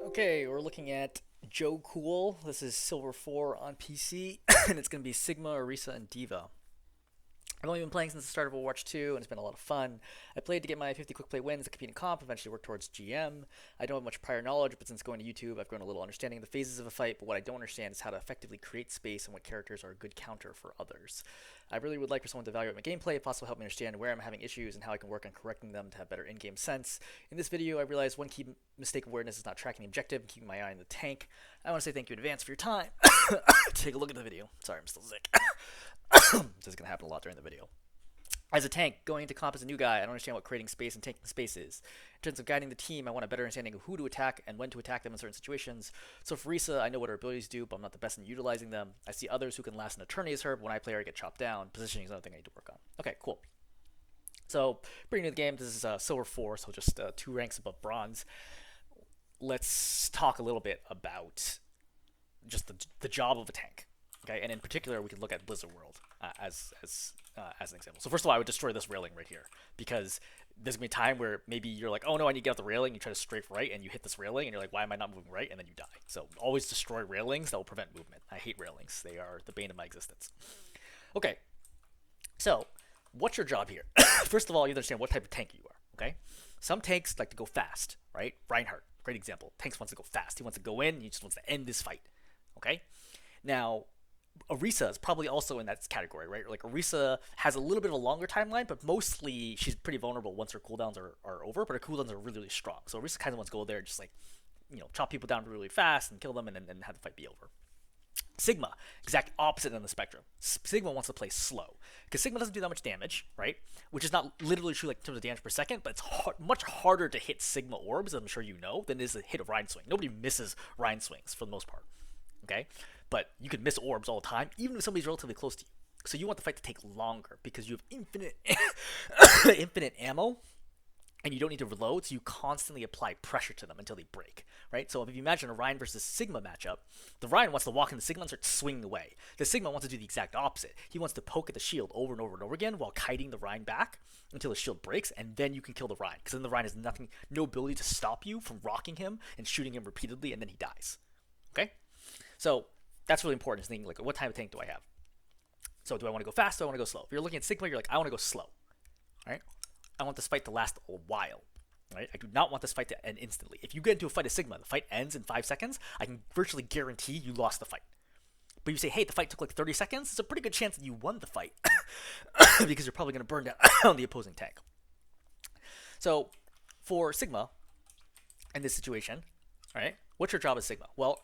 Okay, we're looking at Jokool. This is Silver 4 on PC, and it's going to be Sigma, Orisa, and Diva. I've only been playing since the start of Overwatch 2, and it's been a lot of fun. I played to get my 50 quick play wins to compete in comp, eventually work towards GM. I don't have much prior knowledge, but since going to YouTube, I've grown a little understanding of the phases of a fight, but what I don't understand is how to effectively create space and what characters are a good counter for others. I really would like for someone to evaluate my gameplay, if possible help me understand where I'm having issues and how I can work on correcting them to have better in-game sense. In this video, I realized one key mistake of awareness is not tracking the objective and keeping my eye on the tank. I want to say thank you in advance for your time. Take a look at the video. Sorry, I'm still sick. This is going to happen a lot during the video. As a tank, going into comp as a new guy, I don't understand what creating space and taking space is. In terms of guiding the team, I want a better understanding of who to attack and when to attack them in certain situations. So for Orisa, I know what her abilities do, but I'm not the best in utilizing them. I see others who can last an eternity as her, but when I play her, I get chopped down. Positioning is another thing I need to work on. Okay, cool. So, pretty new to the game, this is Silver 4, so just 2 ranks above Bronze. Let's talk a little bit about just the job of a tank. Okay, and in particular, we could look at Blizzard World as an example. So first of all, I would destroy this railing right here, because there's gonna be a time where maybe you're like, oh no, I need to get off the railing. You try to strafe right, and you hit this railing, and you're like, why am I not moving right? And then you die. So always destroy railings. That will prevent movement. I hate railings. They are the bane of my existence. Okay, so what's your job here? First of all, you understand what type of tank you are. Okay, some tanks like to go fast, right? Reinhardt, great example. Tanks wants to go fast. He wants to go in. He just wants to end this fight. Okay, now Orisa is probably also in that category, right? Like Orisa has a little bit of a longer timeline, but mostly she's pretty vulnerable once her cooldowns are over. But her cooldowns are really, really strong. So Orisa kind of wants to go there, and just like, chop people down really fast and kill them, and then have the fight be over. Sigma, exact opposite on the spectrum. Sigma wants to play slow because Sigma doesn't do that much damage, right? Which is not literally true like in terms of damage per second, but it's much harder to hit Sigma orbs, I'm sure you know, than it is to hit a Rhine swing. Nobody misses Rhine swings for the most part. Okay, but you can miss orbs all the time, even if somebody's relatively close to you. So you want the fight to take longer because you have infinite ammo, and you don't need to reload, so you constantly apply pressure to them until they break, right? So if you imagine a Rhine versus Sigma matchup, the Rhine wants to walk in the Sigma and start swinging away. The Sigma wants to do the exact opposite. He wants to poke at the shield over and over and over again while kiting the Rhine back until the shield breaks, and then you can kill the Rhine, because then the Rhine has no ability to stop you from rocking him and shooting him repeatedly, and then he dies. Okay? So that's really important, is thinking like, what type of tank do I have? So do I want to go fast? Do I want to go slow? If you're looking at Sigma, you're like, I want to go slow. All right? I want this fight to last a while. Right? I do not want this fight to end instantly. If you get into a fight of Sigma, the fight ends in 5 seconds, I can virtually guarantee you lost the fight. But you say, hey, the fight took like 30 seconds, it's a pretty good chance that you won the fight because you're probably going to burn down the opposing tank. So for Sigma, in this situation, all right, what's your job as Sigma? Well,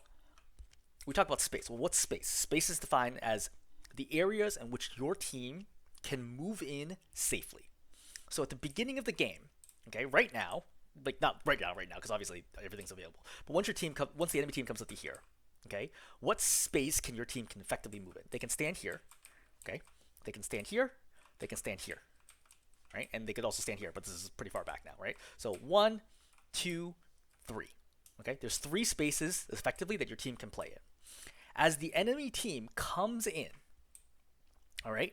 we talk about space. Well, what's space? Space is defined as the areas in which your team can move in safely. So at the beginning of the game, okay, right now, like not right now, because obviously everything's available. But once the enemy team comes up to here, okay, what space can your team effectively move in? They can stand here, okay, they can stand here, they can stand here, right, and they could also stand here, but this is pretty far back now, right? So 1, 2, 3. Okay, there's 3 spaces effectively that your team can play in. As the enemy team comes in, all right,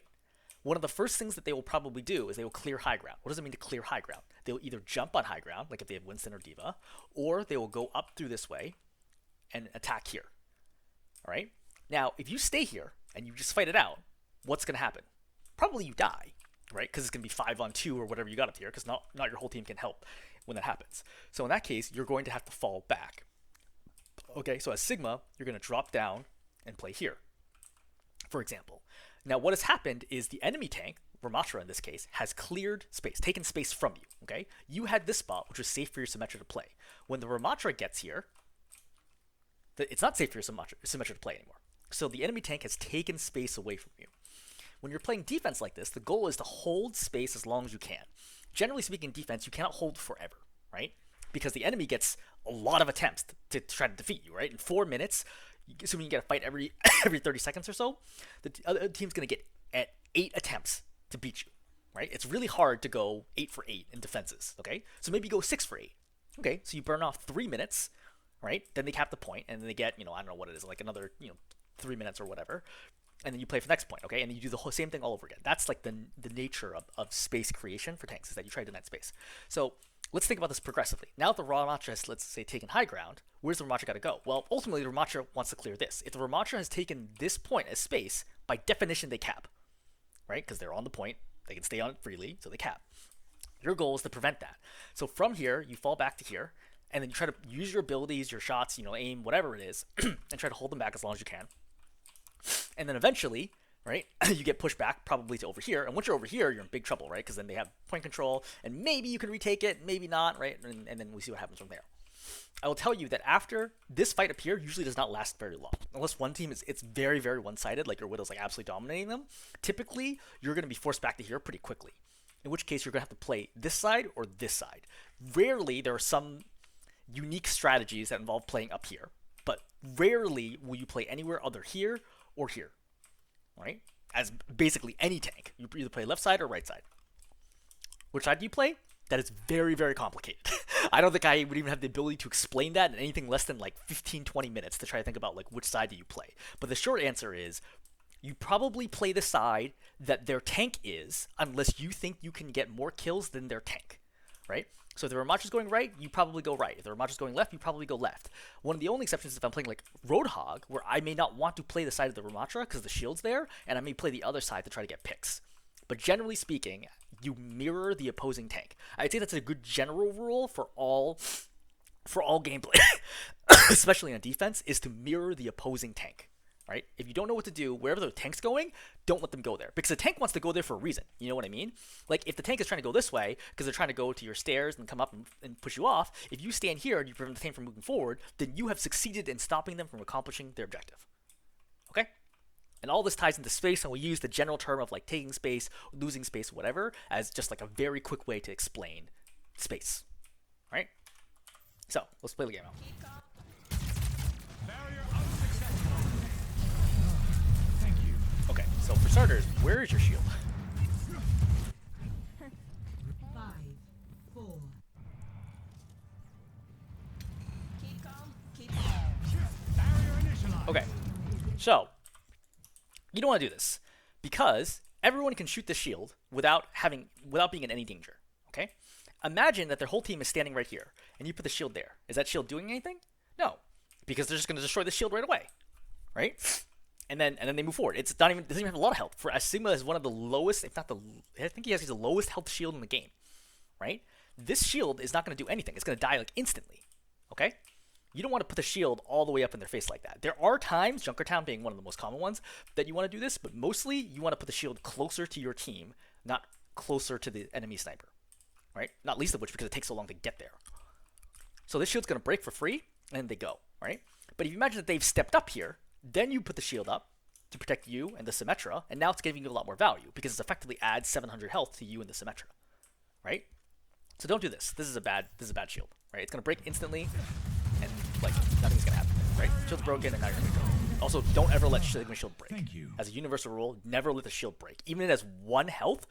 one of the first things that they will probably do is they will clear high ground. What does it mean to clear high ground? They will either jump on high ground, like if they have Winston or Diva, or they will go up through this way and attack here. All right? Now, if you stay here and you just fight it out, what's going to happen? Probably you die, right? Because it's going to be 5-on-2 or whatever you got up here, because not your whole team can help when that happens. So in that case, you're going to have to fall back. Okay, so as Sigma, you're going to drop down and play here, for example. Now, what has happened is the enemy tank, Ramatra in this case, has cleared space, taken space from you, okay? You had this spot, which was safe for your Symmetra to play. When the Ramatra gets here, it's not safe for your Symmetra to play anymore. So the enemy tank has taken space away from you. When you're playing defense like this, the goal is to hold space as long as you can. Generally speaking, in defense, you cannot hold forever, right? Because the enemy gets a lot of attempts to try to defeat you, right? In 4 minutes, assuming you get a fight every 30 seconds or so, the other team's going to get at 8 attempts to beat you, right? It's really hard to go 8 for 8 in defenses, okay? So maybe you go 6 for 8. Okay, so you burn off 3 minutes, right? Then they cap the point, and then they get, I don't know what it is, like another, 3 minutes or whatever. and then you play for the next point, okay? And you do the whole same thing all over again. That's like the nature of space creation for tanks, is that you try to deny space. So let's think about this progressively. Now that the Ramattra has, let's say, taken high ground, where's the Ramattra got to go? Well, ultimately, the Ramattra wants to clear this. If the Ramattra has taken this point as space, by definition, they cap, right? Because they're on the point. They can stay on it freely, so they cap. Your goal is to prevent that. So from here, you fall back to here, and then you try to use your abilities, your shots, aim, whatever it is, and try to hold them back as long as you can. And then eventually, right, you get pushed back probably to over here. And once you're over here, you're in big trouble, right? Because then they have point control, and maybe you can retake it, maybe not, right? And then we see what happens from there. I will tell you that after this fight up here usually does not last very long. Unless one team it's very, very one-sided, like your Widow's like absolutely dominating them. Typically, you're going to be forced back to here pretty quickly. In which case, you're going to have to play this side or this side. Rarely, there are some unique strategies that involve playing up here. But rarely will you play anywhere other here or here, right? As basically any tank. You either play left side or right side. Which side do you play? That is very, very complicated. I don't think I would even have the ability to explain that in anything less than like 15-20 minutes to try to think about like which side do you play. But the short answer is you probably play the side that their tank is, unless you think you can get more kills than their tank, right? So if the Ramattra's going right, you probably go right. If the Ramattra's going left, you probably go left. One of the only exceptions is if I'm playing like Roadhog, where I may not want to play the side of the Ramatra because the shield's there, and I may play the other side to try to get picks. But generally speaking, you mirror the opposing tank. I'd say that's a good general rule for all gameplay, especially on defense, is to mirror the opposing tank. Right? If you don't know what to do, wherever the tank's going, don't let them go there. Because the tank wants to go there for a reason. You know what I mean? Like, if the tank is trying to go this way, because they're trying to go to your stairs and come up and push you off, if you stand here and you prevent the tank from moving forward, then you have succeeded in stopping them from accomplishing their objective. Okay? And all this ties into space, and we use the general term of, like, taking space, losing space, whatever, as just, like, a very quick way to explain space. Right? So, let's play the game out. Okay, so for starters, where is your shield? 5, 4. Okay, so you don't want to do this because everyone can shoot the shield without being in any danger. Okay, imagine that their whole team is standing right here, and you put the shield there. Is that shield doing anything? No, because they're just going to destroy the shield right away, right? And then they move forward. It doesn't even have a lot of health. For as Sigma is one of the lowest, if not I think he has the lowest health shield in the game, right? This shield is not going to do anything. It's going to die like instantly. Okay? You don't want to put the shield all the way up in their face like that. There are times, Junkertown being one of the most common ones, that you want to do this, but mostly you want to put the shield closer to your team, not closer to the enemy sniper, right? Not least of which because it takes so long to get there. So this shield's going to break for free, and they go, right? But if you imagine that they've stepped up here, then you put the shield up to protect you and the Symmetra, and now it's giving you a lot more value because it effectively adds 700 health to you and the Symmetra, right? So don't do this. This is a bad shield, right? It's gonna break instantly, and like nothing's gonna happen, right? Shield's broken, and now you're gonna go. Also, don't ever let Sigma shield break. Thank you. As a universal rule, never let the shield break. Even if it has one health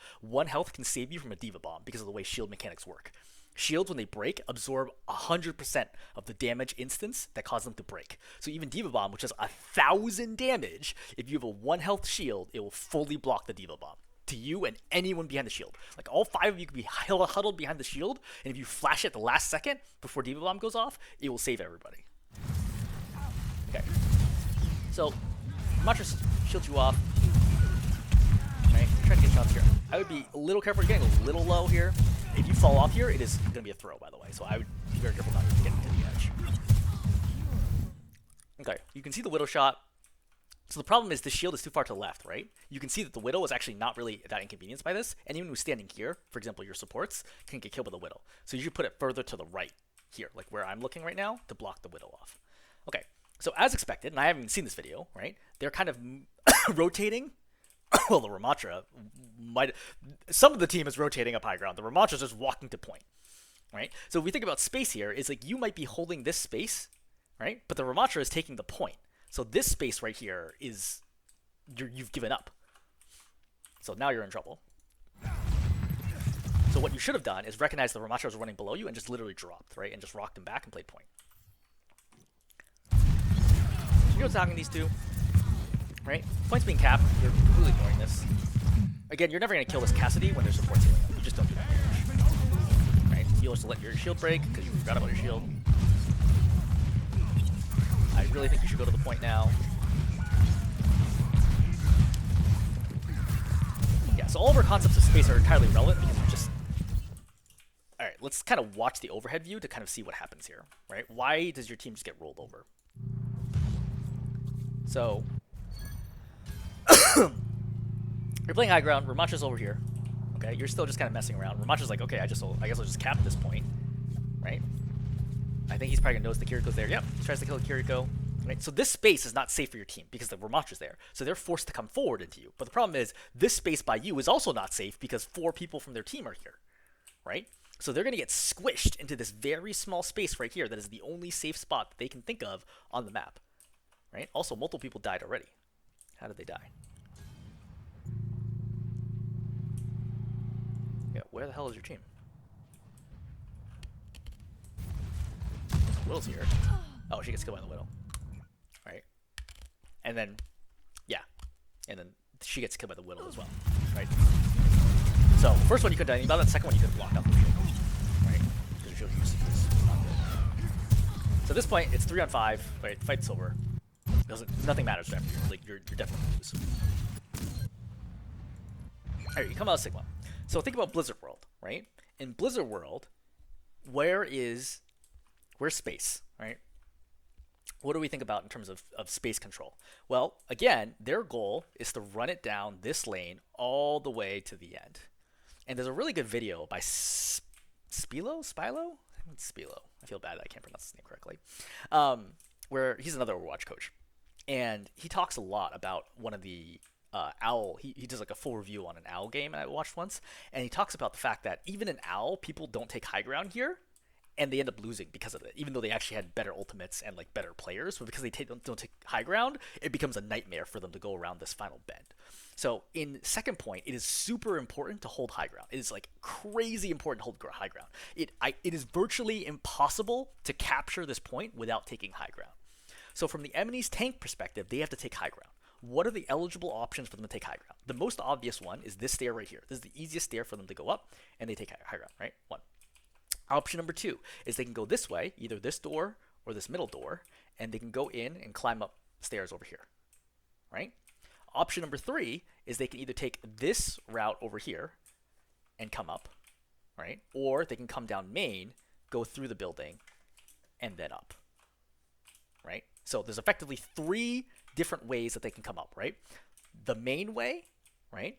can save you from a Diva Bomb because of the way shield mechanics work. Shields, when they break, absorb 100% of the damage instance that caused them to break. So even Diva Bomb, which has 1,000 damage, if you have a 1 health shield, it will fully block the Diva Bomb to you and anyone behind the shield. Like, all 5 of you can be huddled behind the shield, and if you flash it the last second before Diva Bomb goes off, it will save everybody. Okay. So, Mattress shields you off. Right? Try to get shots here. I would be a little careful. You're getting a little low here. If you fall off here, it is going to be a throw, by the way. So I would be very careful not to get into the edge. Okay, you can see the Widow shot. So the problem is the shield is too far to the left, right? You can see that the Widow is actually not really that inconvenienced by this. Anyone who's standing here, for example, your supports, can get killed by the Widow. So you should put it further to the right here, like where I'm looking right now, to block the Widow off. Okay, so as expected, and I haven't even seen this video, right? They're kind of rotating. Well, the Ramatra some of the team is rotating up high ground. The Ramatra's just walking to point, right? So if we think about space here, it's like you might be holding this space, right? But the Ramatra is taking the point. So this space right here is you've given up. So now you're in trouble. So what you should have done is recognize the Ramatra was running below you and just literally dropped, right? And just rocked him back and played point. So you're attacking these two. right? Points being capped, you're completely ignoring this. Again, you're never going to kill this Cassidy when there's supports healing up. You just don't do that very much. Right? You'll just let your shield break because you forgot about your shield. I really think you should go to the point now. Yeah, so all of our concepts of space are entirely relevant because we're just... Alright, let's kind of watch the overhead view to kind of see what happens here, right? Why does your team just get rolled over? So... You're playing high ground, Ramacha's over here. Okay, you're still just kind of messing around. Ramacha's like, okay, I guess I'll just cap at this point. Right? I think he's probably gonna notice the Kiriko's there. Yep, he tries to kill the Kiriko. Right? So this space is not safe for your team because the Ramacha's there. So they're forced to come forward into you. But the problem is, this space by you is also not safe because 4 people from their team are here. Right? So they're gonna get squished into this very small space right here that is the only safe spot that they can think of on the map. Right? Also, multiple people died already. How did they die? Yeah, where the hell is your team? Widow's here. Oh, she gets killed by the Widow. Right? And then, yeah. And then she gets killed by the Widow as well. Right? So, the first one you couldn't do anything about it. The second one you couldn't block out the shield. Right? Because your shield usage is not good. So at this point, it's 3 on 5. Right? The fight's over. Nothing matters after you. Like, you're definitely going to lose. Alright, you come out of Sigma. So think about Blizzard World, right? In Blizzard World, where's space, right? What do we think about in terms of space control? Well, again, their goal is to run it down this lane all the way to the end. And there's a really good video by Spilo? I think it's Spilo. I feel bad that I can't pronounce his name correctly. Where he's another Overwatch coach. And he talks a lot about one of the Owl, he does like a full review on an Owl game I watched once, and he talks about the fact that even in Owl, people don't take high ground here, and they end up losing because of it, even though they actually had better ultimates and like better players, but because they don't take high ground, it becomes a nightmare for them to go around this final bend. So in second point, it is super important to hold high ground. It is like crazy important to hold high ground. It is virtually impossible to capture this point without taking high ground. So from the enemy's tank perspective, they have to take high ground. What are the eligible options for them to take high ground? The most obvious one is this stair right here. This is the easiest stair for them to go up, and they take high ground, right? 1. Option number 2 is they can go this way, either this door or this middle door, and they can go in and climb up stairs over here, right? Option number 3 is they can either take this route over here and come up, right? Or they can come down main, go through the building, and then up, right? So there's effectively 3 different ways that they can come up, right? The main way, right?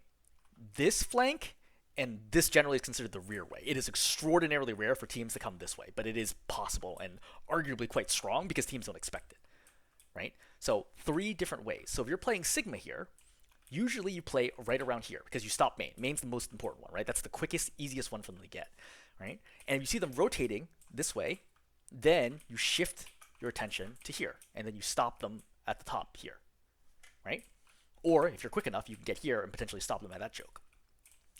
This flank, and this generally is considered the rear way. It is extraordinarily rare for teams to come this way, but it is possible and arguably quite strong because teams don't expect it, right? So 3 different ways. So if you're playing Sigma here, usually you play right around here because you stop main. Main's the most important one, right? That's the quickest, easiest one for them to get, right? And if you see them rotating this way, then you shift your attention to here, and then you stop them at the top here, right? Or if you're quick enough, you can get here and potentially stop them at that choke.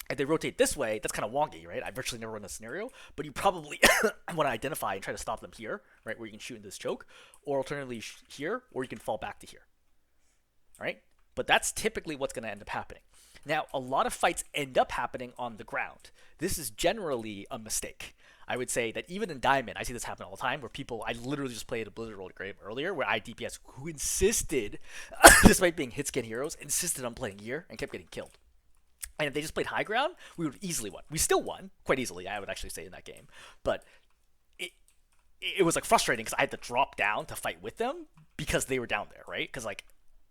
If they rotate this way, that's kind of wonky, right? I virtually never run this scenario, but you probably want to identify and try to stop them here, right, where you can shoot into this choke, or alternatively here, or you can fall back to here, right? But that's typically what's going to end up happening. Now, a lot of fights end up happening on the ground. This is generally a mistake. I would say that even in Diamond, I see this happen all the time, where people, I literally just played a Blizzard World game earlier, where I had DPS who insisted, despite being hit-scan heroes, insisted on playing here and kept getting killed. And if they just played high ground, we would have easily won. We still won, quite easily, I would actually say, in that game. But it was like frustrating because I had to drop down to fight with them because they were down there, right? Because like,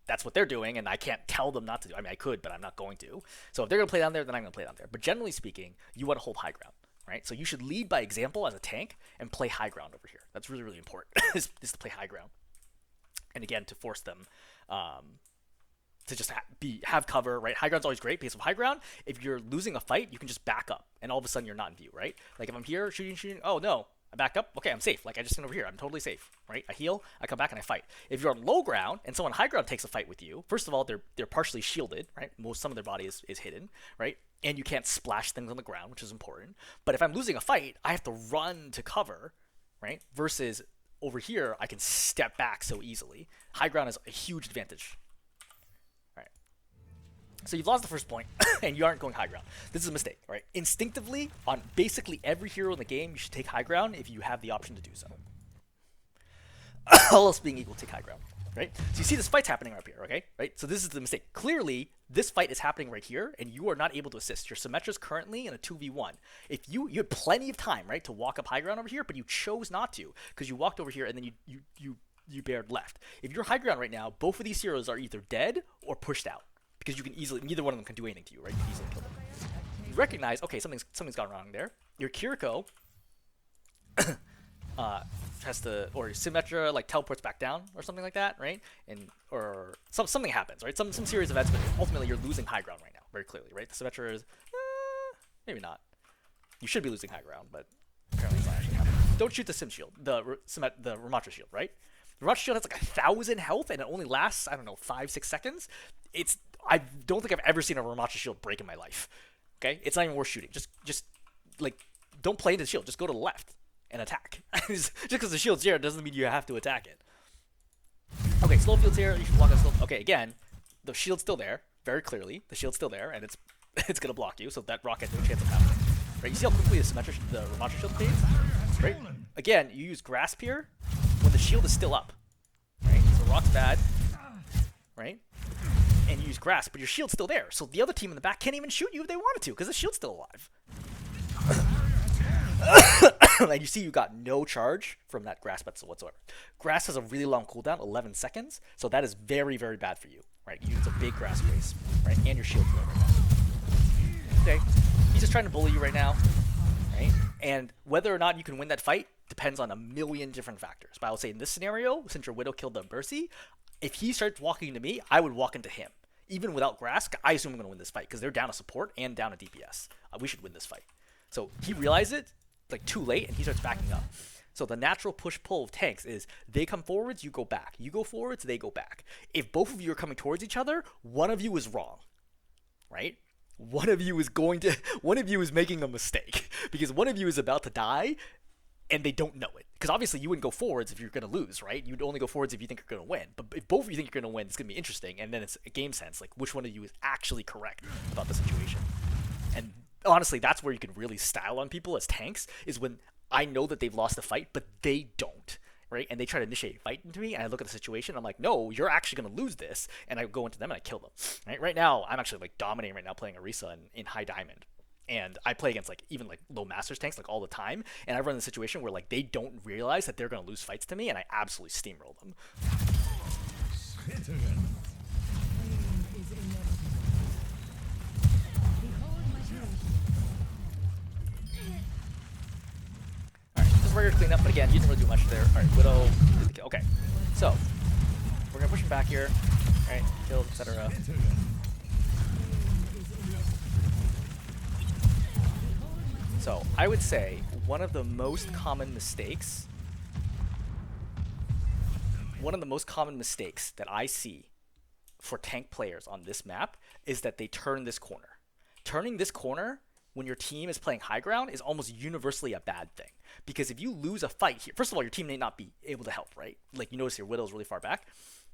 that's what they're doing, and I can't tell them not to do. I mean, I could, but I'm not going to. So if they're going to play down there, then I'm going to play down there. But generally speaking, you want to hold high ground, right? So you should lead by example as a tank and play high ground over here. That's really, really important, is to play high ground. And again, to force them to just have cover, right? High ground's always great because of high ground. If you're losing a fight, you can just back up, and all of a sudden you're not in view, right? Like if I'm here shooting, oh no, I back up, okay, I'm safe. Like I just stand over here, I'm totally safe, right? I heal, I come back and I fight. If you're on low ground and someone high ground takes a fight with you, first of all, they're partially shielded, right? Some of their body is hidden, right? And you can't splash things on the ground, which is important. But if I'm losing a fight, I have to run to cover, right? Versus over here, I can step back so easily. High ground is a huge advantage. So you've lost the first point, and you aren't going high ground. This is a mistake, right? Instinctively, on basically every hero in the game, you should take high ground if you have the option to do so. All else being equal, take high ground, right? So you see this fight's happening up here, okay? Right? So this is the mistake. Clearly, this fight is happening right here, and you are not able to assist. Your Symmetra's currently in a 2v1. If you had plenty of time, right, to walk up high ground over here, but you chose not to, because you walked over here and then you bared left. If you're high ground right now, both of these heroes are either dead or pushed out, because you can easily, neither one of them can do anything to you, right? You can easily kill them. You recognize, okay, something's gone wrong there. Your Kiriko has to, or Symmetra like teleports back down or something like that, right? And or something happens, right? Some series of events, but ultimately you're losing high ground right now, very clearly, right? The Symmetra is maybe not. You should be losing high ground, but apparently it's not actually happening. Don't shoot the Sim shield, the Ramatra shield, right? The Ramatra shield has like 1,000 health and it only lasts, I don't know, 5-6 seconds. I don't think I've ever seen a Ramatra shield break in my life. Okay, it's not even worth shooting. Just like don't play into the shield. Just go to the left and attack. Just because the shield's here doesn't mean you have to attack it. Okay, slow field's here. You should block that slow. Okay, again, the shield's still there, very clearly. The shield's still there, and it's gonna block you, so that rock has no chance of happening. Right? You see how quickly the Ramatra shield fades? Right? Again, you use grasp here when the shield is still up. Right? So rock's bad. Right? And you use grasp, but your shield's still there. So the other team in the back can't even shoot you if they wanted to, because the shield's still alive. And you see you got no charge from that grasp whatsoever. Grasp has a really long cooldown, 11 seconds, so that is very, very bad for you. Right? You use a big grasp race, right? And your shield's low right now. Okay. He's just trying to bully you right now. Right? And whether or not you can win that fight depends on a million different factors. But I would say in this scenario, since your Widow killed the Mercy, if he starts walking into me, I would walk into him. Even without grasp, I assume I'm going to win this fight because they're down a support and down a DPS. We should win this fight. So he realized it like too late and he starts backing up. So the natural push-pull of tanks is they come forwards, you go back. You go forwards, they go back. If both of you are coming towards each other, one of you is wrong, right? One of you is making a mistake because one of you is about to die and they don't know it. Because obviously you wouldn't go forwards if you're going to lose, right? You'd only go forwards if you think you're going to win. But if both of you think you're going to win, it's going to be interesting. And then it's a game sense, like which one of you is actually correct about the situation. And honestly, that's where you can really style on people as tanks, is when I know that they've lost the fight, but they don't, right? And they try to initiate a fight into me, and I look at the situation, I'm like, no, you're actually going to lose this, and I go into them and I kill them, right? Right now, I'm actually like dominating right now playing Orisa in high diamond. And I play against like even like low masters tanks like all the time, and I run the situation where like they don't realize that they're going to lose fights to me, and I absolutely steamroll them. Just regular cleanup, but again, you didn't really do much there. Alright, Widow did the kill. Okay, so we're gonna push him back here. Alright, kills, etc. So I would say one of the most common mistakes that I see for tank players on this map is that they turn this corner. Turning this corner when your team is playing high ground is almost universally a bad thing. Because if you lose a fight here, first of all, your team may not be able to help, right? Like you notice your Widow's really far back.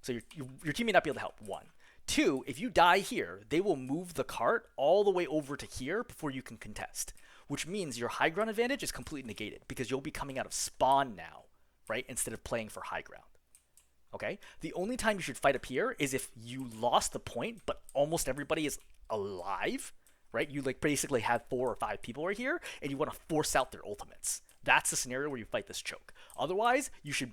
So your team may not be able to help, one. Two, if you die here, they will move the cart all the way over to here before you can contest. Which means your high ground advantage is completely negated because you'll be coming out of spawn now, right? Instead of playing for high ground. Okay? The only time you should fight up here is if you lost the point, but almost everybody is alive, right? You like basically have 4 or 5 people right here, and you want to force out their ultimates. That's the scenario where you fight this choke. Otherwise, you should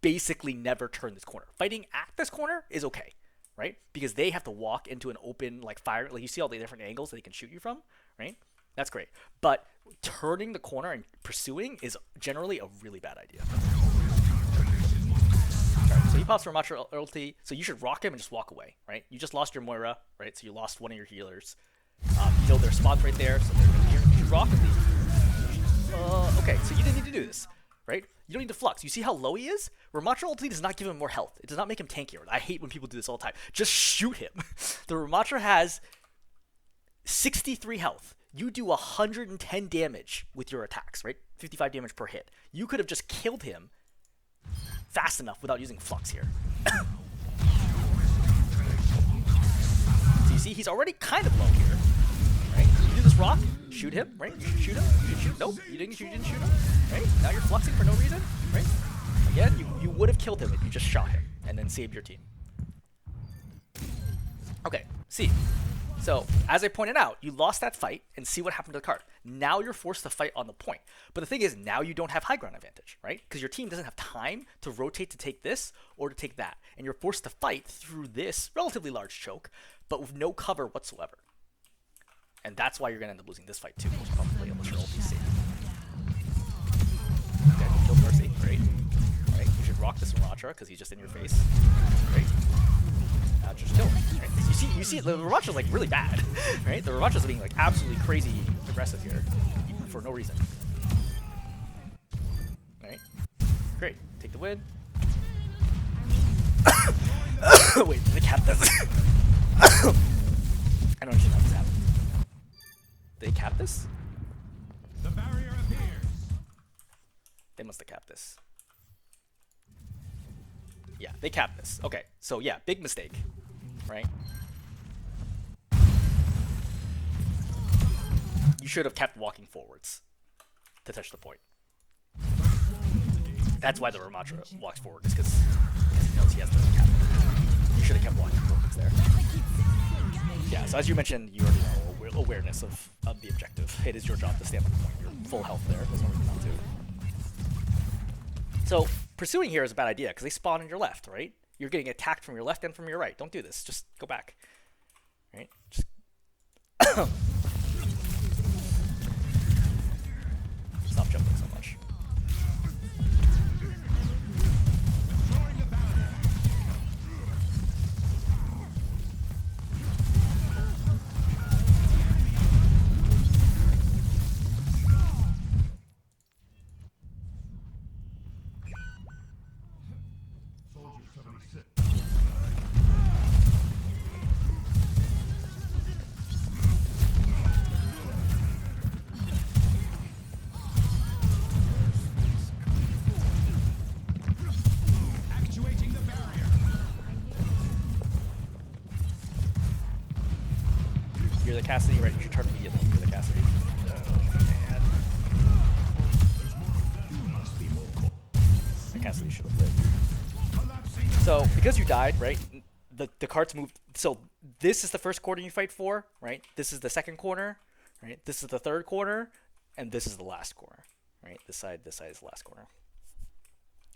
basically never turn this corner. Fighting at this corner is okay, right? Because they have to walk into an open like fire. Like you see all the different angles that they can shoot you from, right? That's great. But turning the corner and pursuing is generally a really bad idea. Right, so he pops for Ramatra ulti, so you should rock him and just walk away, right? You just lost your Moira, right? So you lost one of your healers. You know their spawns right there, so they're here. You should rock and leave. Okay, so you didn't need to do this, right? You don't need to flux. You see how low he is? Ramatra ulti does not give him more health. It does not make him tankier. I hate when people do this all the time. Just shoot him. The Ramatra has 63 health. You do 110 damage with your attacks, right? 55 damage per hit. You could have just killed him fast enough without using flux here. So you see he's already kind of low here, right? You do this rock, shoot him, right? You should shoot him. You should shoot. Nope, you didn't shoot him, right? Now you're fluxing for no reason, right? Again, you would have killed him if you just shot him and then saved your team. Okay, see. So, as I pointed out, you lost that fight, and see what happened to the card. Now you're forced to fight on the point. But the thing is, now you don't have high ground advantage, right? Because your team doesn't have time to rotate to take this or to take that. And you're forced to fight through this relatively large choke, but with no cover whatsoever. And that's why you're going to end up losing this fight too, most probably, unless you're OPC. Okay, kill Mercy, great. Right, you should rock this Sriracha, because he's just in your face. Great. Just kill him. Right? You see, the Sriracha's like really bad, right? The Sriracha's being like absolutely crazy aggressive here for no reason. Right? Great. Take the win. Wait, did they cap this? I don't actually know how this happened. Did they cap this? The barrier appears. They must have capped this. Yeah, they capped this. Okay, so yeah, big mistake, right? You should have kept walking forwards to touch the point. That's why the Ramatra walks forward, is because he knows he has to cap it. You should have kept walking forwards there. Yeah, so as you mentioned, you already know awareness of the objective. It is your job to stand on the point. You're full health there. There's no reason not to. So pursuing here is a bad idea because they spawn on your left, right? You're getting attacked from your left and from your right. Don't do this. Just go back, right? Just stop jumping so much. You're the Cassidy, right? You should turn immediately. You're the Cassidy. The Cassidy should have lived. So, because you died, right? The cards moved. So, this is the first corner you fight for, right? This is the second corner, right? This is the third corner, and this is the last corner, right? This side is the last corner.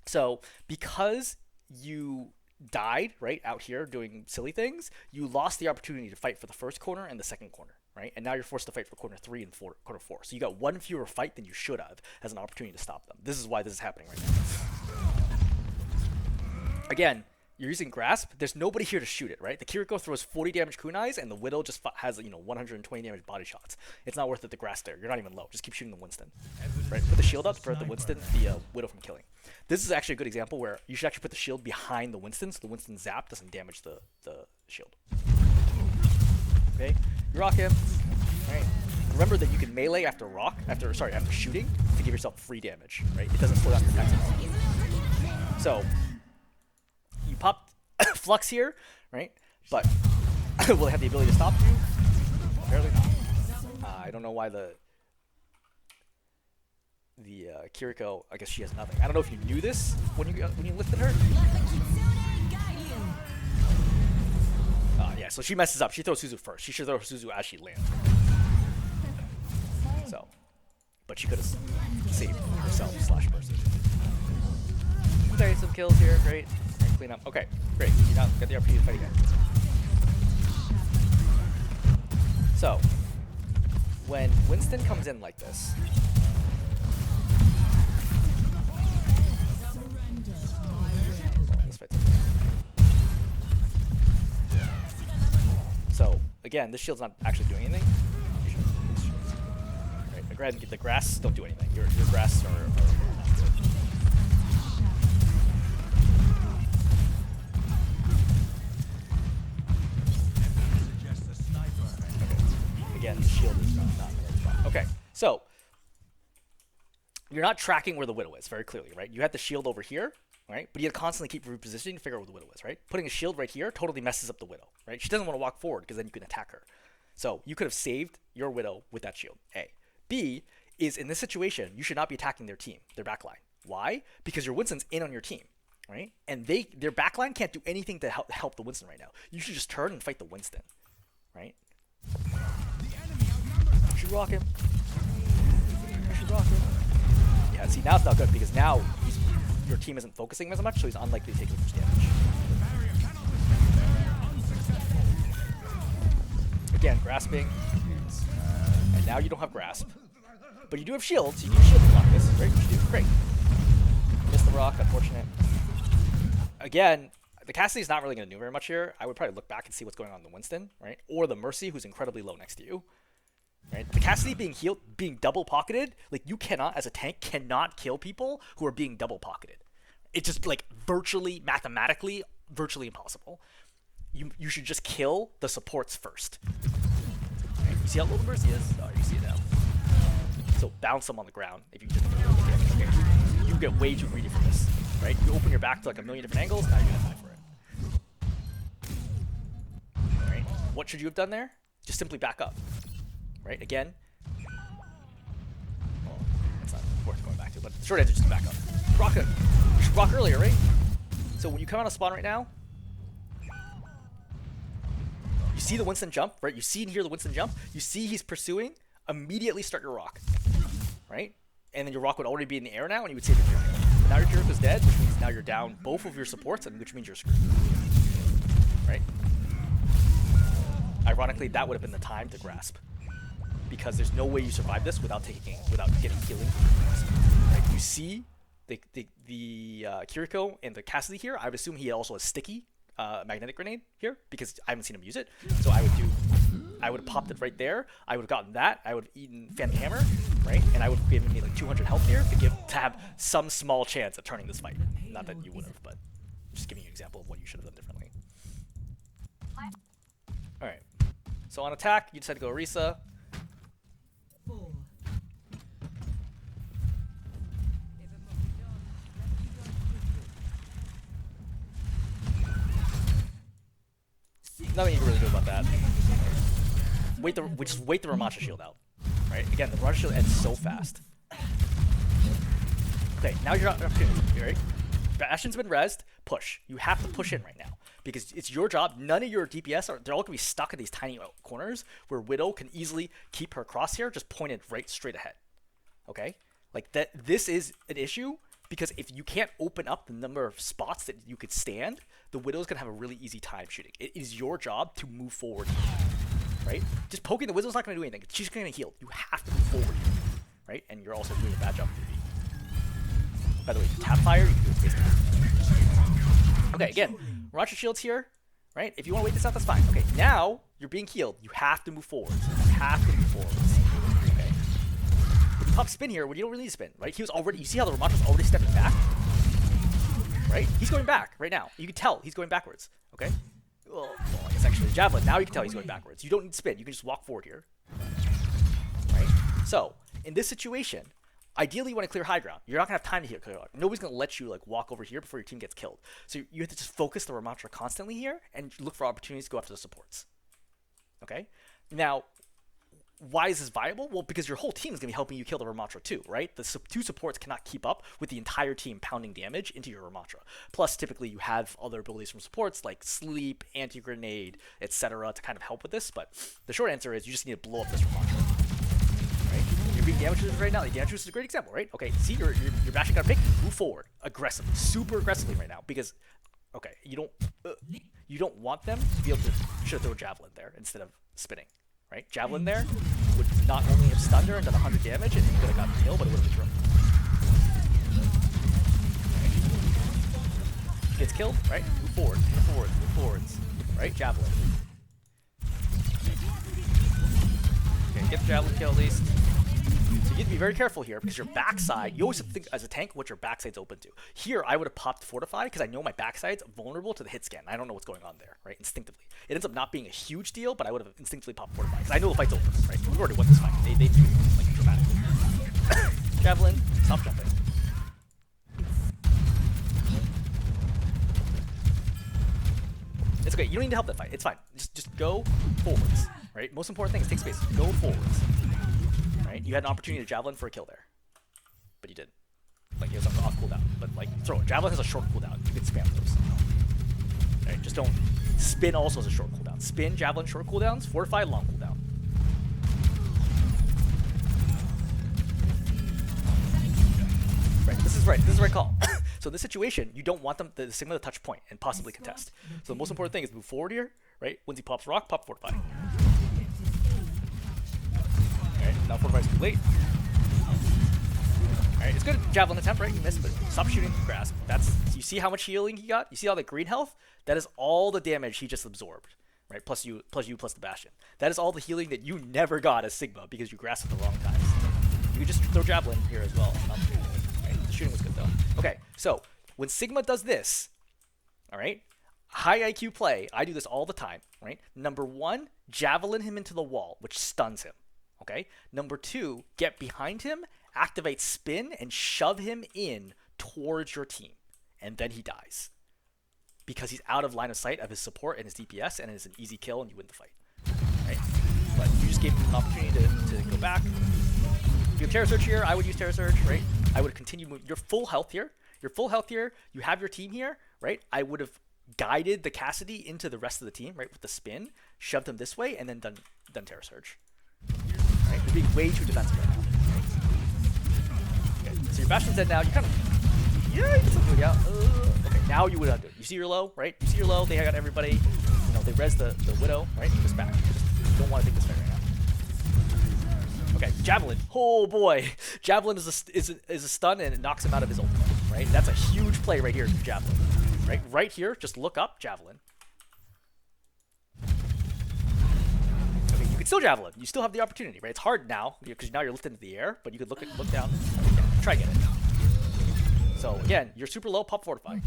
So, because you died, right, out here doing silly things, you lost the opportunity to fight for the first corner and the second corner, right? And now you're forced to fight for corner 3 and corner 4. So you got one fewer fight than you should have as an opportunity to stop them. This is why this is happening right now. Again, you're using Grasp. There's nobody here to shoot it, right? The Kiriko throws 40 damage kunais, and the Widow just has, 120 damage body shots. It's not worth it to Grasp there. You're not even low. Just keep shooting the Winston, right? Put the shield up to prevent the Winston, the Widow from killing. This is actually a good example where you should actually put the shield behind the Winston, so the Winston zap doesn't damage the shield. Okay, you rock him. Right. Remember that you can melee after shooting to give yourself free damage. Right. It doesn't slow down your attacks at all. So you pop Flux here, right? But will it have the ability to stop you? Apparently not. I don't know why the Kiriko, I guess she has nothing. I don't know if you knew this when you lifted her. Yeah, so she messes up. She throws Suzu first. She should throw Suzu as she lands. So, but she could have saved herself / person. Okay, some kills here. Great. Clean up. Okay, great. You now got the opportunity to fight again. So, when Winston comes in like this, so again, this shield's not actually doing anything. Right, go ahead and get the grass. Don't do anything. Your grass are again, the shield is not fun. Okay, so you're not tracking where the Widow is very clearly, right? You had the shield over here, right? But you have to constantly keep repositioning to figure out where the Widow is, right? Putting a shield right here totally messes up the Widow, right? She doesn't want to walk forward because then you can attack her. So you could have saved your Widow with that shield, A. B is in this situation, you should not be attacking their team, their backline. Why? Because your Winston's in on your team, right? And their backline can't do anything to help the Winston right now. You should just turn and fight the Winston, right? You should rock him. You should rock him. Yeah, see, now it's not good because now your team isn't focusing as much, so he's unlikely to take as much damage. Again, grasping. And now you don't have grasp. But you do have shield, so you can shield block this, right? You do. Great. Missed the rock, unfortunate. Again, the Cassidy's not really going to do very much here. I would probably look back and see what's going on in the Winston, right? Or the Mercy, who's incredibly low next to you. Right? The Cassidy being healed, being double pocketed, like you cannot, as a tank, cannot kill people who are being double pocketed. It's just like virtually, mathematically, virtually impossible. You should just kill the supports first. Right? You see how low the Mercy is? Oh, you see it now. So bounce them on the ground if you just okay. You get way too greedy for this, right? You open your back to like a million different angles, now you're gonna die for it. Right? What should you have done there? Just simply back up. Right? Again. Well, that's not worth going back to, but the short answer is just back up. Rock it. You should rock earlier, right? So when you come out of spawn right now, you see the Winston jump, right? You see and hear the Winston jump. You see he's pursuing. Immediately start your rock, right? And then your rock would already be in the air now, and you would save your Jericho. But now your Jericho's dead, which means now you're down both of your supports, and which means you're screwed, right? Ironically, that would have been the time to grasp, because there's no way you survive this without getting healing. Right? You see the Kiriko and the Cassidy here. I would assume he also has sticky magnetic grenade here because I haven't seen him use it. So I would have popped it right there. I would have gotten that. I would have eaten Phantom Hammer, right? And I would have given me like 200 health here to have some small chance at turning this fight. Not that you would have, but just giving you an example of what you should have done differently. All right. So on attack, you decide to go Orisa. 4, Nothing you can really do about that. Just wait the Ramattra shield out. Right? Again, the Ramattra shield ends so fast. Okay, now you're opportunity, right? Bastion's been rezzed. Push. You have to push in right now. Because it's your job. None of your DPS they're all gonna be stuck in these tiny corners where Widow can easily keep her crosshair just pointed right straight ahead. Okay? Like that this is an issue because if you can't open up the number of spots that you could stand, the Widow's gonna have a really easy time shooting. It is your job to move forward. Right? Just poking the Widow's not gonna do anything. She's gonna heal. You have to move forward. Right? And you're also doing a bad job. By the way, tap fire, you can do it basically. Okay, again, Ramattra shield's here, right? If you want to wait this out, that's fine. Okay, now you're being healed. You have to move forwards. You have to move forwards. Okay. When you pop spin here, when you don't really need to spin, right? He was already. You see how the Ramatra's already stepping back, right? He's going back right now. You can tell he's going backwards. Okay. Well, I guess actually javelin. Now you can tell he's going backwards. You don't need to spin. You can just walk forward here. Right. So in this situation. Ideally, you want to clear high ground. You're not going to have time to clear high ground. Nobody's going to let you like walk over here before your team gets killed. So you have to just focus the Ramattra constantly here and look for opportunities to go after the supports. Okay? Now, why is this viable? Well, because your whole team is going to be helping you kill the Ramattra too, right? The two supports cannot keep up with the entire team pounding damage into your Ramattra. Plus, typically, you have other abilities from supports like sleep, anti-grenade, etc. to kind of help with this. But the short answer is you just need to blow up this Ramattra. You're being damage resistant right now. The damage resistance is a great example, right? Okay, see, you're bashing got a pick. Move forward aggressively, super aggressively right now because, okay, you don't want them to be able to should throw a javelin there instead of spinning, right? Javelin there would not only have stunned her and done 100 damage, and you could have gotten killed, but it would have been true. Gets killed, right? Move forward, move forward, move forwards, right? Javelin. Okay, get the javelin kill at least. So you have to be very careful here because your backside, you always have to think as a tank what your backside's open to. Here, I would have popped Fortify because I know my backside's vulnerable to the hit scan. I don't know what's going on there, right? Instinctively. It ends up not being a huge deal, but I would have instinctively popped Fortify because I know the fight's open, right? We've already won this fight. They do like dramatically. Javelin, stop jumping. It's okay. You don't need to help that fight. It's fine. Just go forwards. Right. Most important thing is take space. Go forwards. Right. You had an opportunity to javelin for a kill there, but you didn't. Like it was off cooldown. But like throw it. Javelin has a short cooldown. You can spam those. Right. Just don't. Spin also has a short cooldown. Spin, javelin, short cooldowns. Fortify, long cooldown. Right. This is right. This is the right call. So in this situation, you don't want them the Sigma to touch point and possibly contest. So the most important thing is move forward here, right? Once he pops rock, pop fortify. Alright, now fortify is too late. Alright, it's good javelin attempt, right? You missed, but stop shooting grasp. That's you see how much healing he got? You see all that green health? That is all the damage he just absorbed. Right? Plus you plus the Bastion. That is all the healing that you never got as Sigma because you grasped at the wrong times. You can just throw javelin here as well. The shooting was good though. Okay, so when Sigma does this, all right, high IQ play, I do this all the time, right? Number 1, javelin him into the wall, which stuns him, okay? Number 2, get behind him, activate spin, and shove him in towards your team, and then he dies. Because he's out of line of sight of his support and his DPS, and it's an easy kill, and you win the fight, right? But you just gave him an opportunity to go back. If you have Terror Surge here, I would use Terror Surge, right? I would continue moving. You're full health here. You're full health here. You have your team here, right? I would have guided the Cassidy into the rest of the team, right, with the spin, shoved him this way, and then done Terror Surge. Right? You're being way too defensive right now. Okay, so your Bastion's dead now. You kind of, yeah, you can still do it, yeah. Okay, now you would undo it. You see your low, right? You see your low. They got everybody. You know, they res the Widow, right? You just back. You don't want to take this fight right now. Okay, javelin. Oh boy, javelin is a stun and it knocks him out of his ultimate. Right, that's a huge play right here for javelin. Right here, just look up javelin. Okay, you can still javelin. You still have the opportunity, right? It's hard now because now you're lifted into the air, but you could look down. Okay, try get it. So again, you're super low. Pop fortify.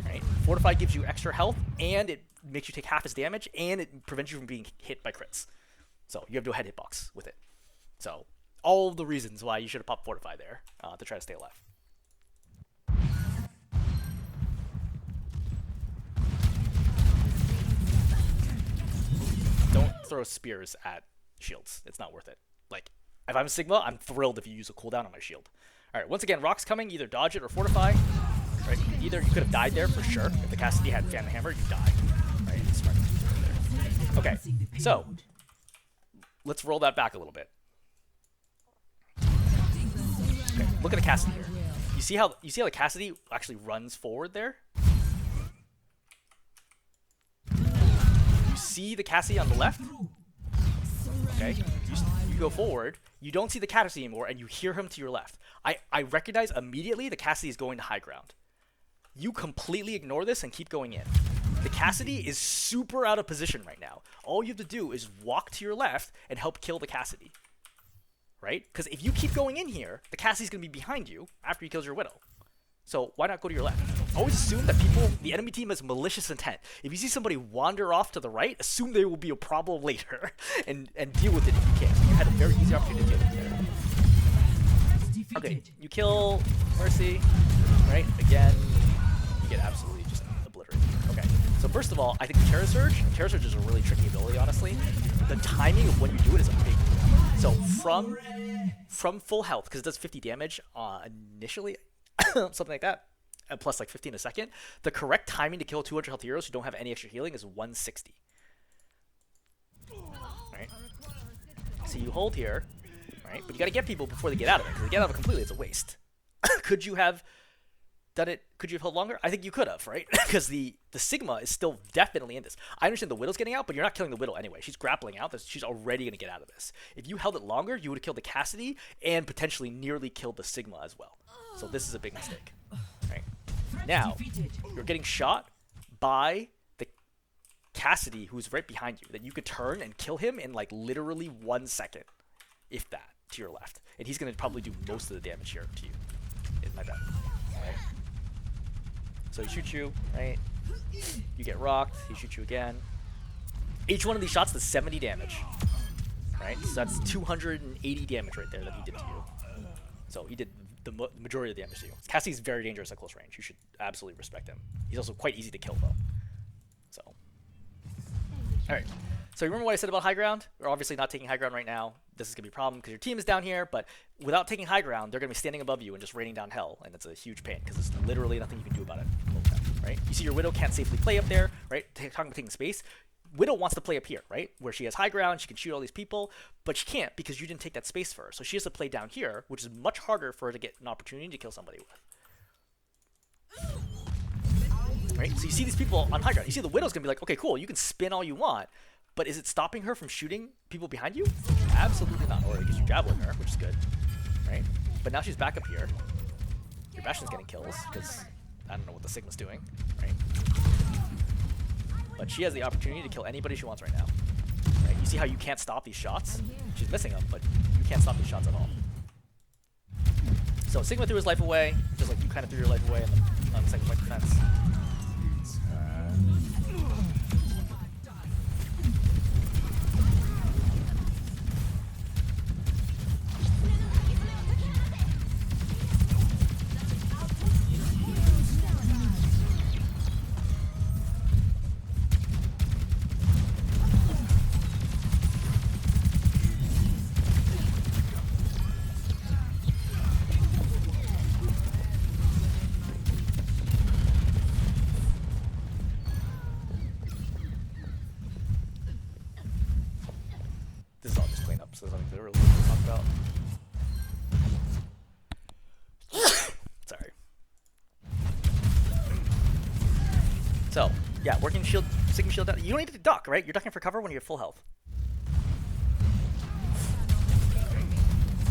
Right, fortify gives you extra health and it makes you take half his damage and it prevents you from being hit by crits. So you have no head hitbox with it. So all of the reasons why you should have popped fortify there to try to stay alive. Don't throw spears at shields. It's not worth it. Like, if I'm Sigma, I'm thrilled if you use a cooldown on my shield. All right, once again, rock's coming. Either dodge it or fortify. Right? Either you could have died there for sure. If the Cassidy had Fan the Hammer, you die. Right? Smart. Okay, so let's roll that back a little bit. Okay, look at the Cassidy here. You see how the Cassidy actually runs forward there? You see the Cassidy on the left? Okay, you go forward, you don't see the Cassidy anymore, and you hear him to your left. I recognize immediately the Cassidy is going to high ground. You completely ignore this and keep going in. The Cassidy is super out of position right now. All you have to do is walk to your left and help kill the Cassidy. Right? Because if you keep going in here, the Cassidy's going to be behind you after he kills your Widow. So why not go to your left? Always assume that the enemy team has malicious intent. If you see somebody wander off to the right, assume there will be a problem later and deal with it if you can. You had a very easy opportunity to deal with it there. Okay, you kill Mercy, right? Again, you get absolutely just obliterated. Okay, so first of all, I think Terror Surge is a really tricky ability, honestly. The timing of when you do it is a big deal. So from full health, because it does 50 damage initially, something like that, and plus like 15 a second, the correct timing to kill 200 health heroes who don't have any extra healing is 160. Right? So you hold here, right? But you got to get people before they get out of it. Because they get out of it completely, it's a waste. Could you have done it? Could you have held longer? I think you could have, right? Because the Sigma is still definitely in this. I understand the Widow's getting out, but you're not killing the Widow anyway. She's grappling out. She's already going to get out of this. If you held it longer, you would have killed the Cassidy and potentially nearly killed the Sigma as well. So this is a big mistake. Right? Now, you're getting shot by the Cassidy who's right behind you. That you could turn and kill him in like literally 1 second, if that, to your left. And he's going to probably do most of the damage here to you, is my bet. Right? So he shoots you, right? You get rocked, he shoots you again. Each one of these shots does 70 damage. Right? So that's 280 damage right there that he did to you. So he did the majority of the damage to you. Cassie's very dangerous at close range. You should absolutely respect him. He's also quite easy to kill, though. So, all right. So remember what I said about high ground? We're obviously not taking high ground right now. This is going to be a problem because your team is down here, but without taking high ground, they're going to be standing above you and just raining down hell, and it's a huge pain because there's literally nothing you can do about it. Right? You see your Widow can't safely play up there, right? Talking about taking space. Widow wants to play up here, right? Where she has high ground, she can shoot all these people, but she can't because you didn't take that space for her. So she has to play down here, which is much harder for her to get an opportunity to kill somebody with. Right? So you see these people on high ground. You see the Widow's going to be like, okay, cool, you can spin all you want, but is it stopping her from shooting people behind you? Absolutely not. Or it gives you javelin her, which is good, right? But now she's back up here. Your Bastion's getting kills because I don't know what the Sigma's doing, right? But she has the opportunity to kill anybody she wants right now. Right? You see how you can't stop these shots? She's missing them, but you can't stop these shots at all. So Sigma threw his life away, just like you kind of threw your life away on the second point defense. This is all just cleanup, so there's nothing to really talk about. Sorry. So, yeah, working shield, Sigma shield down. You don't need to duck, right? You're ducking for cover when you're full health.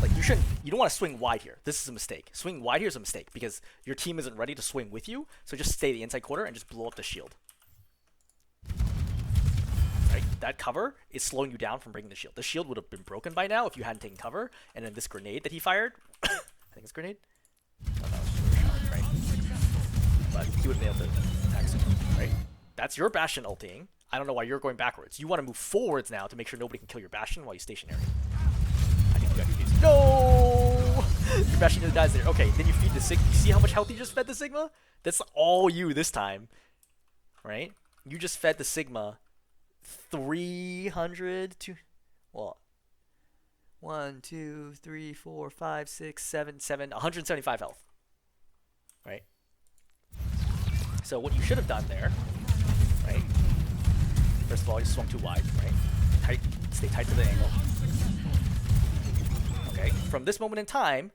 Like, you don't want to swing wide here. This is a mistake. Swing wide here is a mistake because your team isn't ready to swing with you, so just stay the inside quarter and just blow up the shield. Right? That cover is slowing you down from breaking the shield. The shield would have been broken by now if you hadn't taken cover, and then this grenade that he fired, I think it's a grenade? Oh, no, it's right. But he would have been able to attack soon, right? That's your Bastion ulting. I don't know why you're going backwards. You want to move forwards now to make sure nobody can kill your Bastion while you're stationary. I think you got your piece. No! Your Bastion just dies there. Okay, then you feed the Sigma. You see how much health you just fed the Sigma? That's all you this time, right? You just fed the Sigma 300 to, well, 1, 2, 3, 4, 5, 6, 7, 175 health, right? So what you should have done there, right? First of all, you swung too wide, right? Stay tight to the angle. Okay, from this moment in time,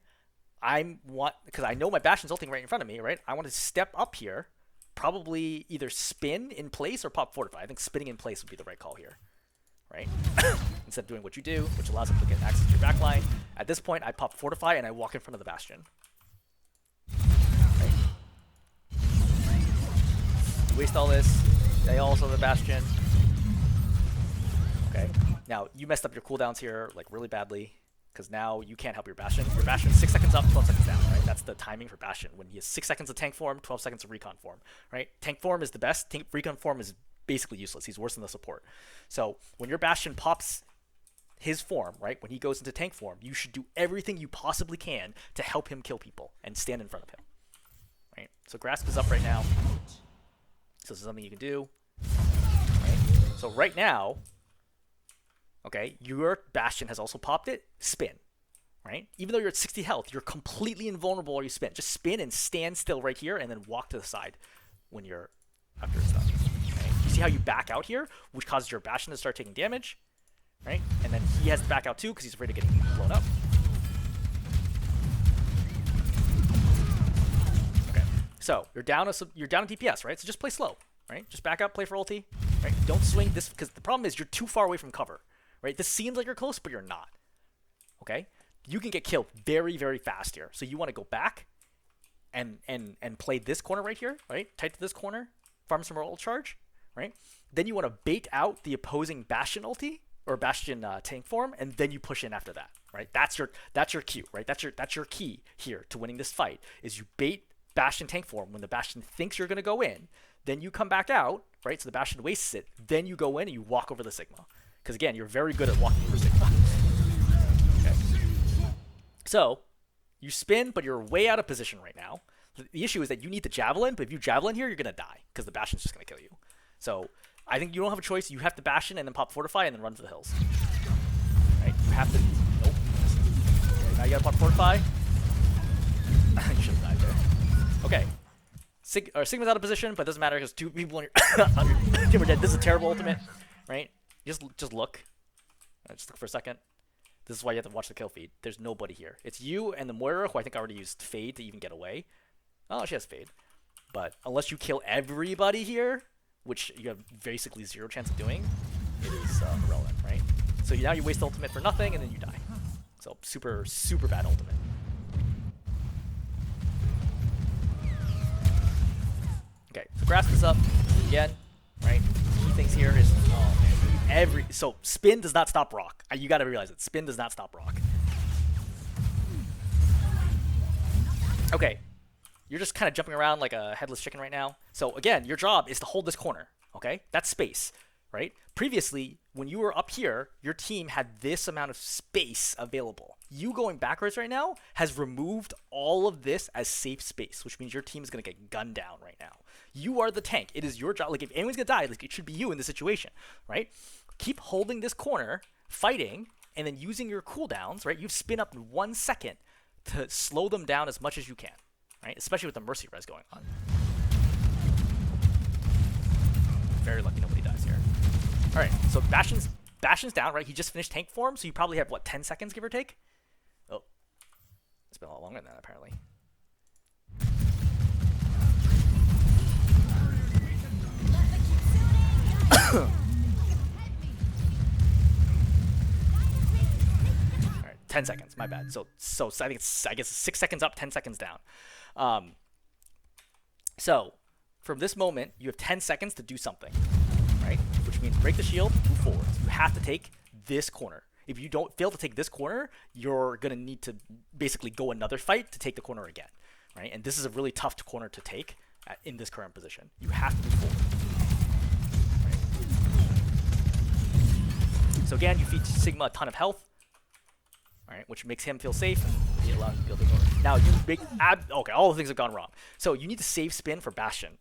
because I know my Bastion's ulting right in front of me, right? I want to step up here. Probably either spin in place or pop fortify. I think spinning in place would be the right call here, right? Instead of doing what you do, which allows him to get access to your backline. At this point, I pop fortify and I walk in front of the Bastion. Right? Waste all this. They also have the Bastion. Okay. Now, you messed up your cooldowns here like really badly. Because now you can't help your Bastion. Your Bastion is 6 seconds up, 12 seconds down, right? That's the timing for Bastion. When he has 6 seconds of tank form, 12 seconds of recon form, right? Tank form is the best. Recon form is basically useless. He's worse than the support. So when your Bastion pops his form, right? When he goes into tank form, you should do everything you possibly can to help him kill people and stand in front of him, right? So Grasp is up right now. So this is something you can do, right? So right now, okay, your Bastion has also popped it. Spin, right? Even though you're at 60 health, you're completely invulnerable while you spin. Just spin and stand still right here and then walk to the side when you're after it's done. Okay? You see how you back out here, which causes your Bastion to start taking damage, right? And then he has to back out too because he's afraid of getting blown up. Okay, so you're down a DPS, right? So just play slow, right? Just back up, play for ulti, right? Don't swing this because the problem is you're too far away from cover. Right? This seems like you're close, but you're not. Okay? You can get killed very, very fast here. So you want to go back and play this corner right here, right? Tight to this corner, farm some more ult charge, right? Then you want to bait out the opposing Bastion ulti or Bastion tank form, and then you push in after that, right? That's your cue, right? That's your key here to winning this fight is you bait Bastion tank form when the Bastion thinks you're going to go in, then you come back out, right? So the Bastion wastes it, then you go in and you walk over the Sigma. Because again, you're very good at walking through Sigma. Okay. So, you spin, but you're way out of position right now. The issue is that you need the Javelin, but if you Javelin here, you're going to die. Because the Bastion's just going to kill you. So I think you don't have a choice. You have to Bastion and then pop Fortify and then run for the hills. Right? You have to. Nope. Okay, now you gotta pop Fortify. You should have died there. Okay. Sigma's out of position, but it doesn't matter because 2 people on your team are dead. This is a terrible ultimate, right? Just look. Just look for a second. This is why you have to watch the kill feed. There's nobody here. It's you and the Moira, who I think already used Fade to even get away. Oh, she has Fade. But unless you kill everybody here, which you have basically 0 chance of doing, it is irrelevant, right? So now you waste the ultimate for nothing, and then you die. So super, super bad ultimate. Okay, so grasp this up again, right? Key things here is, oh man, so spin does not stop rock. You got to realize it. Spin does not stop rock. Okay, you're just kind of jumping around like a headless chicken right now. So again, your job is to hold this corner. Okay, that's space, right? Previously, when you were up here, your team had this amount of space available. You going backwards right now has removed all of this as safe space, which means your team is going to get gunned down right now. You are the tank. It is your job. Like, if anyone's going to die, like, it should be you in this situation, right? Keep holding this corner, fighting, and then using your cooldowns, right? You spin up in 1 second to slow them down as much as you can, right? Especially with the Mercy Res going on. Very lucky nobody dies here. All right, so Bastion's down, right? He just finished tank form, so you probably have, what, 10 seconds, give or take? Oh, it's been a lot longer than that, apparently. All right, 10 seconds, my bad. So I think I guess 6 seconds up, 10 seconds down. So from this moment, you have 10 seconds to do something, right? Which means break the shield, move forward. You have to take this corner. If you don't fail to take this corner, you're going to need to basically go another fight to take the corner again, right? And this is a really tough corner to take in this current position. You have to move forward. Right? So again, you feed Sigma a ton of health, right? Which makes him feel safe and he allows you to build the. Now you make okay, all the things have gone wrong. So you need to save spin for Bastion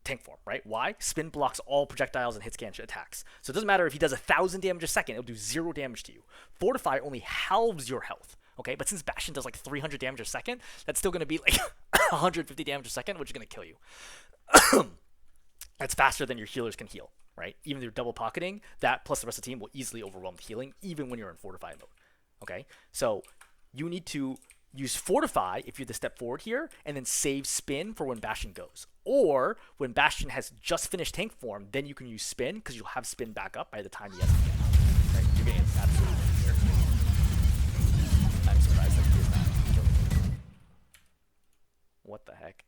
tank form, right? Why? Spin blocks all projectiles and hit scan attacks. So it doesn't matter if he does 1,000 damage a second, it'll do 0 damage to you. Fortify only halves your health, okay? But since Bastion does like 300 damage a second, that's still going to be like 150 damage a second, which is going to kill you. That's faster than your healers can heal, right? Even if you're double pocketing, that plus the rest of the team will easily overwhelm the healing, even when you're in Fortify mode, okay? So you need to use Fortify if you're the step forward here, and then save Spin for when Bastion goes. Or when Bastion has just finished tank form, then you can use Spin because you'll have Spin back up by the time he has to get out. Right? You're getting absolutely here. I'm surprised that he is not. What the heck?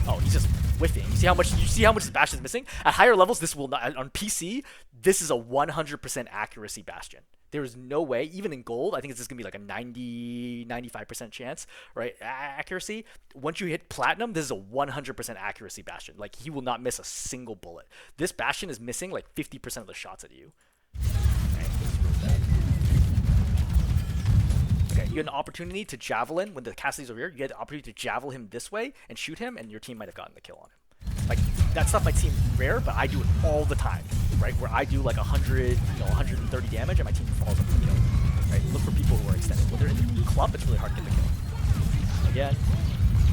Oh, he's just whiffing. You see how much Bastion is missing? At higher levels, this will not. On PC, this is a 100% accuracy Bastion. There is no way, even in gold, I think this is going to be like a 95% chance, right? Accuracy. Once you hit platinum, this is a 100% accuracy Bastion. Like, he will not miss a single bullet. This Bastion is missing like 50% of the shots at you. Right, okay, you had an opportunity to javelin when the Cassidy's over here. You had the opportunity to javel him this way and shoot him, and your team might have gotten the kill on him. Like, that stuff might seem rare, but I do it all the time, right? Where I do like 130 damage, and my team falls up the kill, right? Look for people who are extended. When they're in the club, it's really hard to get the kill. Again,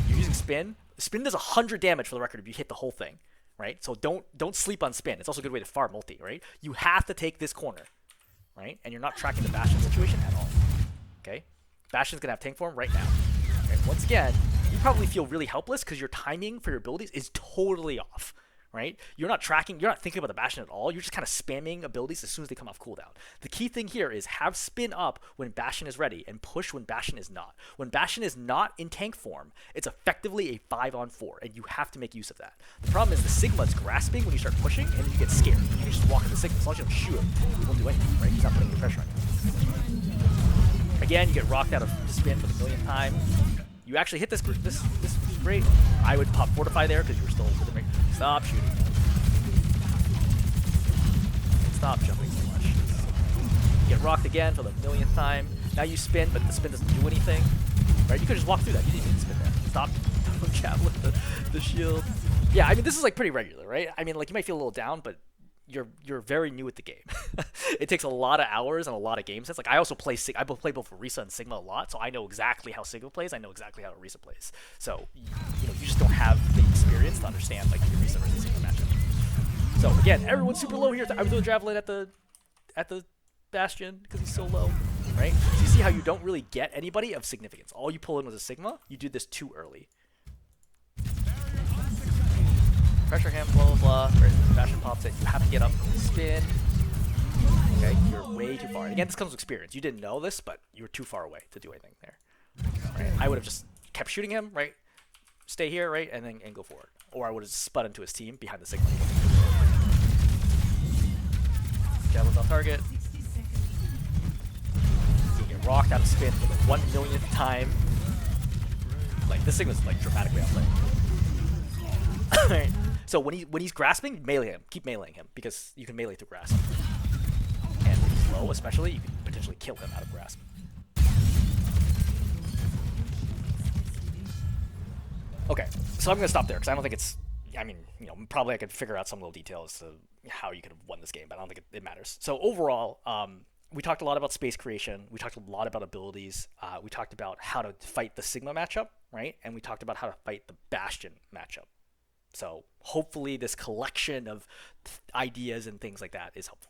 you're using Spin. Spin does 100 damage for the record if you hit the whole thing, right? So don't sleep on Spin. It's also a good way to farm multi, right? You have to take this corner, right? And you're not tracking the Bastion situation at all, okay? Bastion's gonna have tank form right now. Okay? Once again, you probably feel really helpless because your timing for your abilities is totally off, right? You're not tracking, you're not thinking about the Bastion at all. You're just kind of spamming abilities as soon as they come off cooldown. The key thing here is have Spin up when Bastion is ready and push when Bastion is not. When Bastion is not in tank form, it's effectively a 5-on-4, and you have to make use of that. The problem is the Sigma's grasping when you start pushing, and then you get scared. You can just walk in the Sigma. As long as you don't shoot him, he won't do anything, right? He's not putting any pressure on you. Again, you get rocked out of Spin for the millionth time. You actually hit this is great. I would pop Fortify there because you were still within range. Stop shooting. Stop jumping so much. You get rocked again for the millionth time. Now you spin, but the spin doesn't do anything. Right? You could just walk through that. You didn't need to spin there. Stop Don't javelin the shield. Yeah, I mean this is like pretty regular, right? I mean like you might feel a little down, but you're very new at the game. It takes a lot of hours and a lot of game sets. Like I also I play both Orisa and Sigma a lot, so I know exactly how Sigma plays. I know exactly how Orisa plays. So you know you just don't have the experience to understand like the Orisa versus Sigma matchup. So again, everyone's super low here. I'm doing javelin at the Bastion because he's so low, right? So you see how you don't really get anybody of significance. All you pull in was a Sigma. You do this too early. Pressure him, blah, blah, blah. Right, Bastion pops it. You have to get up, spin. Okay, you're way too far. And again, this comes with experience. You didn't know this, but you were too far away to do anything there. Right? I would have just kept shooting him, right? Stay here, right? And then go forward. Or I would have spun into his team behind the Sigma. Javelin's on target. You get rocked out of spin for the 1,000,000th time. Like, this Sigma's like dramatically outplayed. Alright. So when he's grasping, melee him. Keep meleeing him because you can melee through grasp. And if he's low, especially, you can potentially kill him out of grasp. Okay, so I'm gonna stop there because I don't think it's. I mean, you know, probably I could figure out some little details to how you could have won this game, but I don't think it matters. So overall, we talked a lot about space creation. We talked a lot about abilities. We talked about how to fight the Sigma matchup, right? And we talked about how to fight the Bastion matchup. So hopefully this collection of ideas and things like that is helpful.